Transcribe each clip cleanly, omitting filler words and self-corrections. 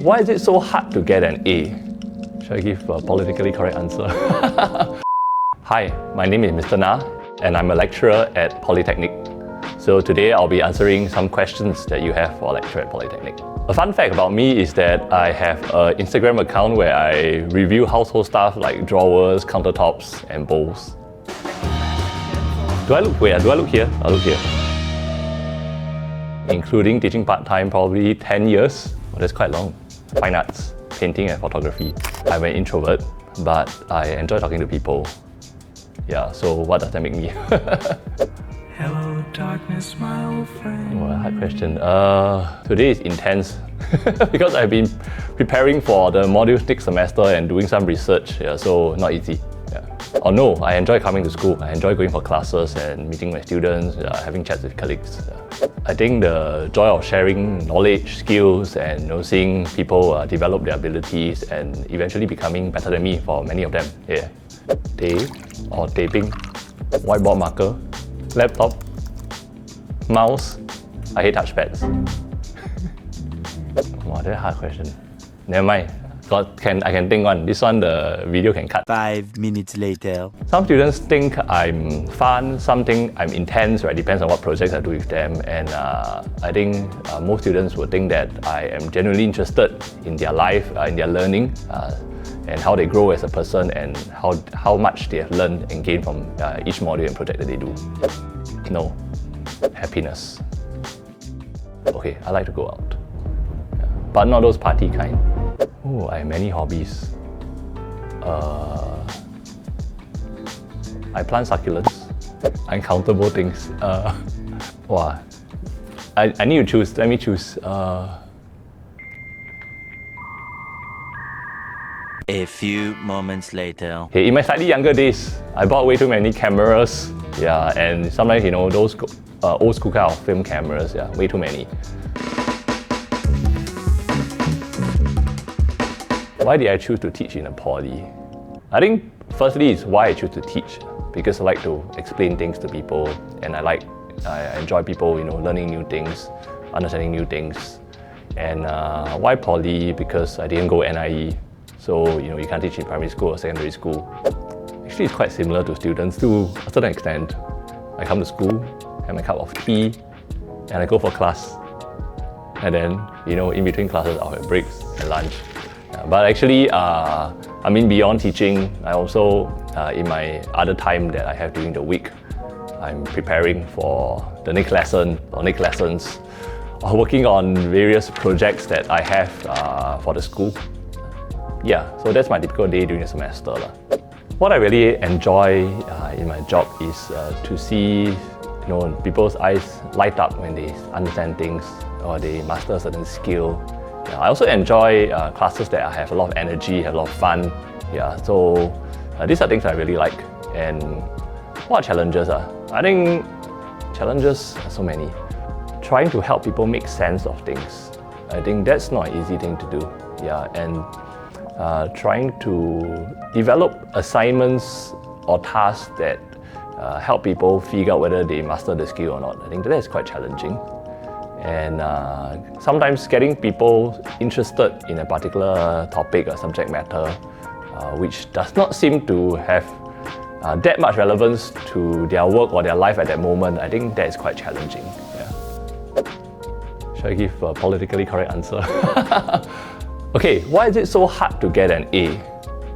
Why is it so hard to get an A? Should I give a politically correct answer? Hi, my name is Mr. Na, and I'm a lecturer at Polytechnic. So today I'll be answering some questions that you have for a lecturer at Polytechnic. A fun fact about me is that I have an Instagram account where I review household stuff like drawers, countertops, and bowls. Do I look here? I'll look here. Including teaching part-time, probably 10 years. Well, that's quite long. Fine arts, painting and photography. I'm an introvert, but I enjoy talking to people. Yeah, so what does that make me? Hello, darkness, my old friend. Well, hard question. Today is intense because I've been preparing for the modules next semester and doing some research, yeah, so not easy. Yeah. Oh no, I enjoy coming to school. I enjoy going for classes and meeting my students, having chats with colleagues. I think the joy of sharing knowledge, skills, and seeing people develop their abilities and eventually becoming better than me for many of them. Yeah. Tape or taping, whiteboard marker, laptop, mouse. I hate touchpads. Wow, that's a hard question. Never mind. I can think one. This one, the video can cut. 5 minutes later. Some students think I'm fun, some think I'm intense, right? Depends on what projects I do with them. And I think most students would think that I am genuinely interested in their life, in their learning, and how they grow as a person and how much they have learned and gained from each module and project that they do. No. Happiness. Okay, I like to go out. Yeah. But not those party kind. Oh, I have many hobbies. I plant succulents. Uncountable things. Wow. I need to choose. Let me choose. A few moments later. Okay, in my slightly younger days, I bought way too many cameras. Yeah, and sometimes, those old school kind of film cameras, yeah, way too many. Why did I choose to teach in a poly? I think firstly is why I choose to teach, because I like to explain things to people and I enjoy people, learning new things, understanding new things. And why poly? Because I didn't go NIE, so you can't teach in primary school or secondary school. Actually, it's quite similar to students to a certain extent. I come to school, have my cup of tea, and I go for class. And then, in between classes, I'll have breaks and lunch. But actually, beyond teaching, I also, in my other time that I have during the week, I'm preparing for the next lesson or next lessons, or working on various projects that I have for the school. Yeah, so that's my typical day during the semester. What I really enjoy in my job is to see people's eyes light up when they understand things or they master a certain skill. I also enjoy classes that I have a lot of energy, have a lot of fun. Yeah, so these are things I really like. And what are challenges? I think challenges are so many. Trying to help people make sense of things. I think that's not an easy thing to do. Yeah, and trying to develop assignments or tasks that help people figure out whether they master the skill or not. I think that is quite challenging. And sometimes getting people interested in a particular topic or subject matter, which does not seem to have that much relevance to their work or their life at that moment, I think that is quite challenging. Yeah. Should I give a politically correct answer? Okay, why is it so hard to get an A?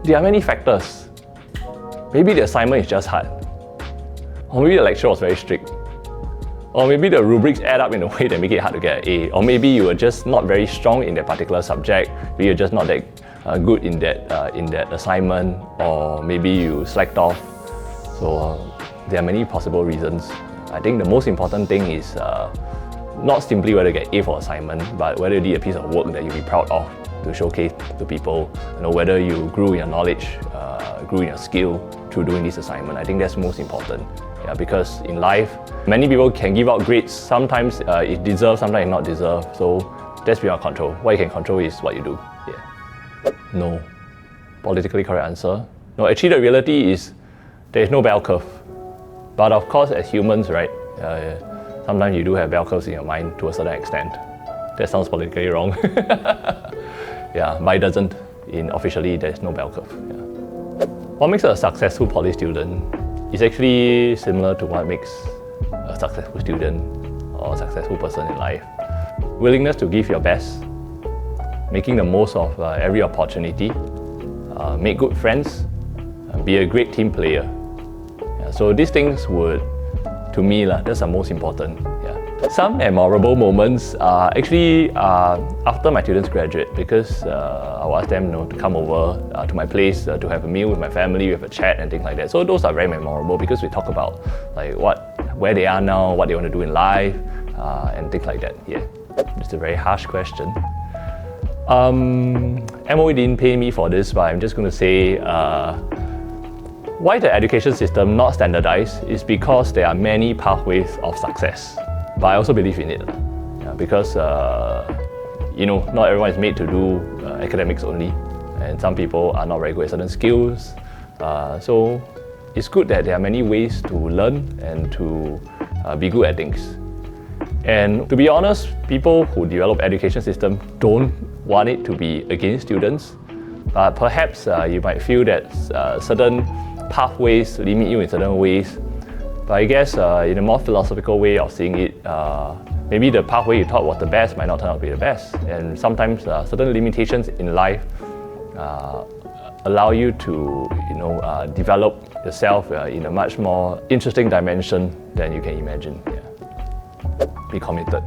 There are many factors. Maybe the assignment is just hard. Or maybe the lecturer was very strict. Or maybe the rubrics add up in a way that make it hard to get an A. Or maybe you were just not very strong in that particular subject. Maybe you're just not that good in that assignment. Or maybe you slacked off. So there are many possible reasons. I think the most important thing is not simply whether you get A for assignment, but whether you did a piece of work that you'll be proud of to showcase to people. Whether you grew in your knowledge, grew in your skill through doing this assignment. I think that's most important. Yeah, because in life, many people can give out grades. Sometimes it deserves, sometimes it not deserve. So that's beyond control. What you can control is what you do. Yeah. No. Politically correct answer. No, actually the reality is there is no bell curve. But of course, as humans, right, sometimes you do have bell curves in your mind to a certain extent. That sounds politically wrong. Yeah, but it doesn't. Officially, there's no bell curve. Yeah. What makes a successful poly student is actually similar to what makes a successful student or a successful person in life. Willingness to give your best, making the most of every opportunity, make good friends, be a great team player. Yeah, so these things would, to me, that's the most important. Yeah. Some memorable moments are actually after my students graduate, because I'll ask them to come over to my place to have a meal with my family, we have a chat and things like that. So those are very memorable because we talk about where they are now, what they want to do in life, and things like that. Yeah, it's a very harsh question. MOE didn't pay me for this, but I'm just going to say why the education system not standardized is because there are many pathways of success. But I also believe in it, because not everyone is made to do academics only, and some people are not very good at certain skills. So it's good that there are many ways to learn and to be good at things. And to be honest, people who develop education system don't want it to be against students, but perhaps you might feel that certain pathways limit you in certain ways. But I guess in a more philosophical way of seeing it, maybe the pathway you thought was the best might not turn out to be the best. And sometimes certain limitations in life allow you to develop yourself in a much more interesting dimension than you can imagine. Yeah. Be committed.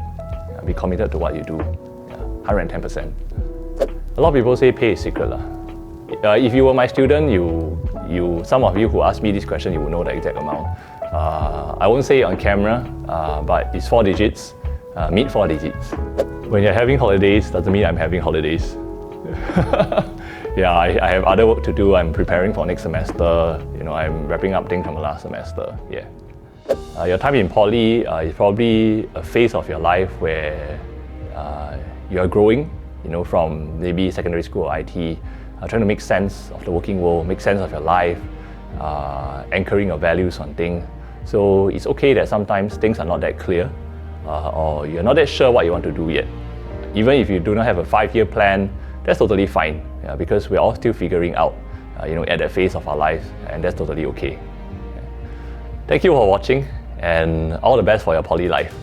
Be committed to what you do. 110%. A lot of people say pay is secret. If you were my student, some of you who asked me this question, you will know the exact amount. I won't say it on camera, but it's 4 digits, mid 4 digits. When you're having holidays, doesn't mean I'm having holidays. Yeah, I have other work to do. I'm preparing for next semester. I'm wrapping up things from the last semester. Yeah. Your time in poly is probably a phase of your life where you're growing, from maybe secondary school or IT, trying to make sense of the working world, make sense of your life, anchoring your values on things. So it's okay that sometimes things are not that clear, or you're not that sure what you want to do yet. Even if you do not have a 5-year plan, that's totally fine, because we're all still figuring out, at that phase of our life, and that's totally okay. Thank you for watching, and all the best for your poly life.